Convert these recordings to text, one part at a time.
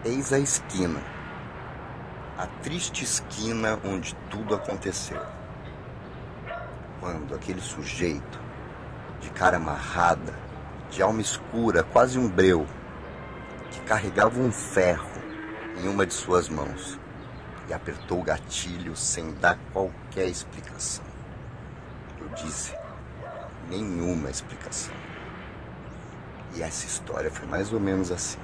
Eis a esquina, a triste esquina onde tudo aconteceu. Quando aquele sujeito, de cara amarrada, de alma escura, quase um breu, que carregava um ferro em uma de suas mãos e apertou o gatilho sem dar qualquer explicação. Eu disse, nenhuma explicação. E essa história foi mais ou menos assim.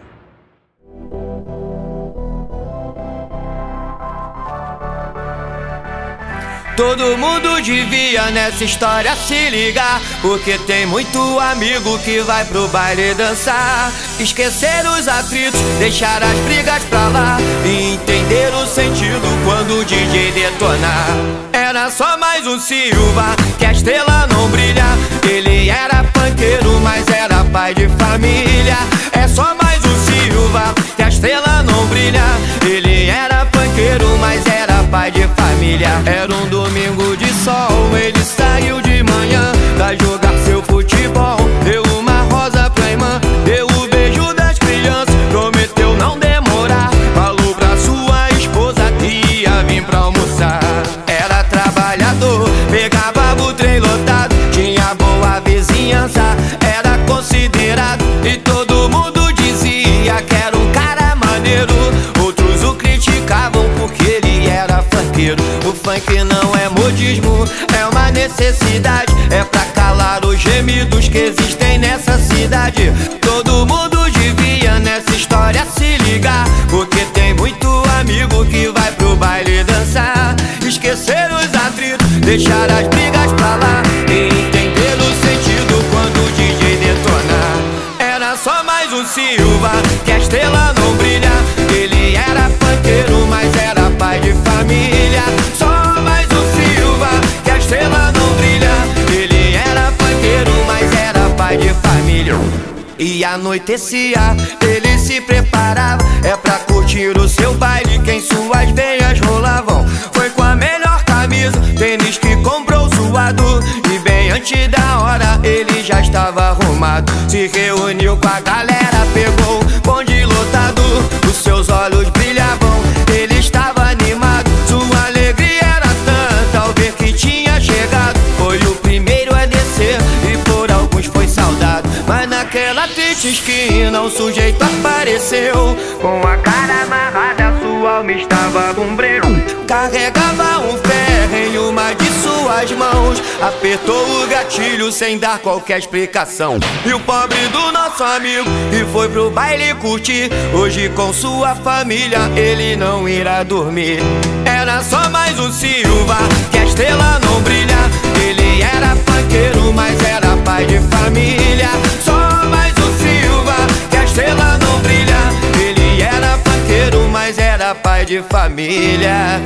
Todo mundo devia nessa história se ligar, porque tem muito amigo que vai pro baile dançar. Esquecer os atritos, deixar as brigas pra lá e entender o sentido quando o DJ detonar. Era só mais um Silva, que a estrela não brilha. Ele era funkeiro, mas era pai de família. É só mais um Silva, que a estrela não brilha. Ele era funkeiro, mas era pai de família. Era um domingo de sol, ele saiu de manhã pra jogar seu futebol. Deu uma rosa pra irmã, deu o beijo das crianças, prometeu não demorar. Falou pra sua esposa que ia vir pra almoçar. Era trabalhador, pegava o trem lotado, tinha boa vizinhança, era considerado e todo mundo dizia que era um cara maneiro. Outros o criticavam porque ele era funkeiro. O funk não é modismo, é uma necessidade, é pra calar os gemidos que existem nessa cidade. Todo mundo devia nessa história se ligar, porque tem muito amigo que vai pro baile dançar. Esquecer os atritos, deixar as brigas pra lá e entender o sentido quando o DJ detonar. Era só mais um Silva, que a estrela não brilha. Ele era funkeiro, mas era pai de família. Só mais um Silva, que a estrela não brilha. Ele era funkeiro, mas era pai de família. E anoitecia, ele se preparava, é pra curtir o seu baile que em suas veias rolavam. Foi com a melhor camisa, tênis que comprou suado, e bem antes da hora ele já estava arrumado. Se reuniu com a galera, pegou o bonde lotado, os seus olhos brilhavam, ele estava animado. Sua alegria era tanta ao ver que tinha chegado. Foi o primeiro a descer e por alguns foi saudado. Mas naquela triste esquina o sujeito apareceu, com a cara amarrada, sua alma estava com breu. Carregava um ferro em uma de suas mãos, apertou o gatilho sem dar qualquer explicação. E o pobre do nosso amigo que foi pro baile curtir, hoje com sua família ele não irá dormir. Era só mais um Silva, que a estrela não brilha. Ele era funkeiro, mas era pai de família. Só mais um Silva, que a estrela não brilha. Ele era funkeiro, mas era pai de família.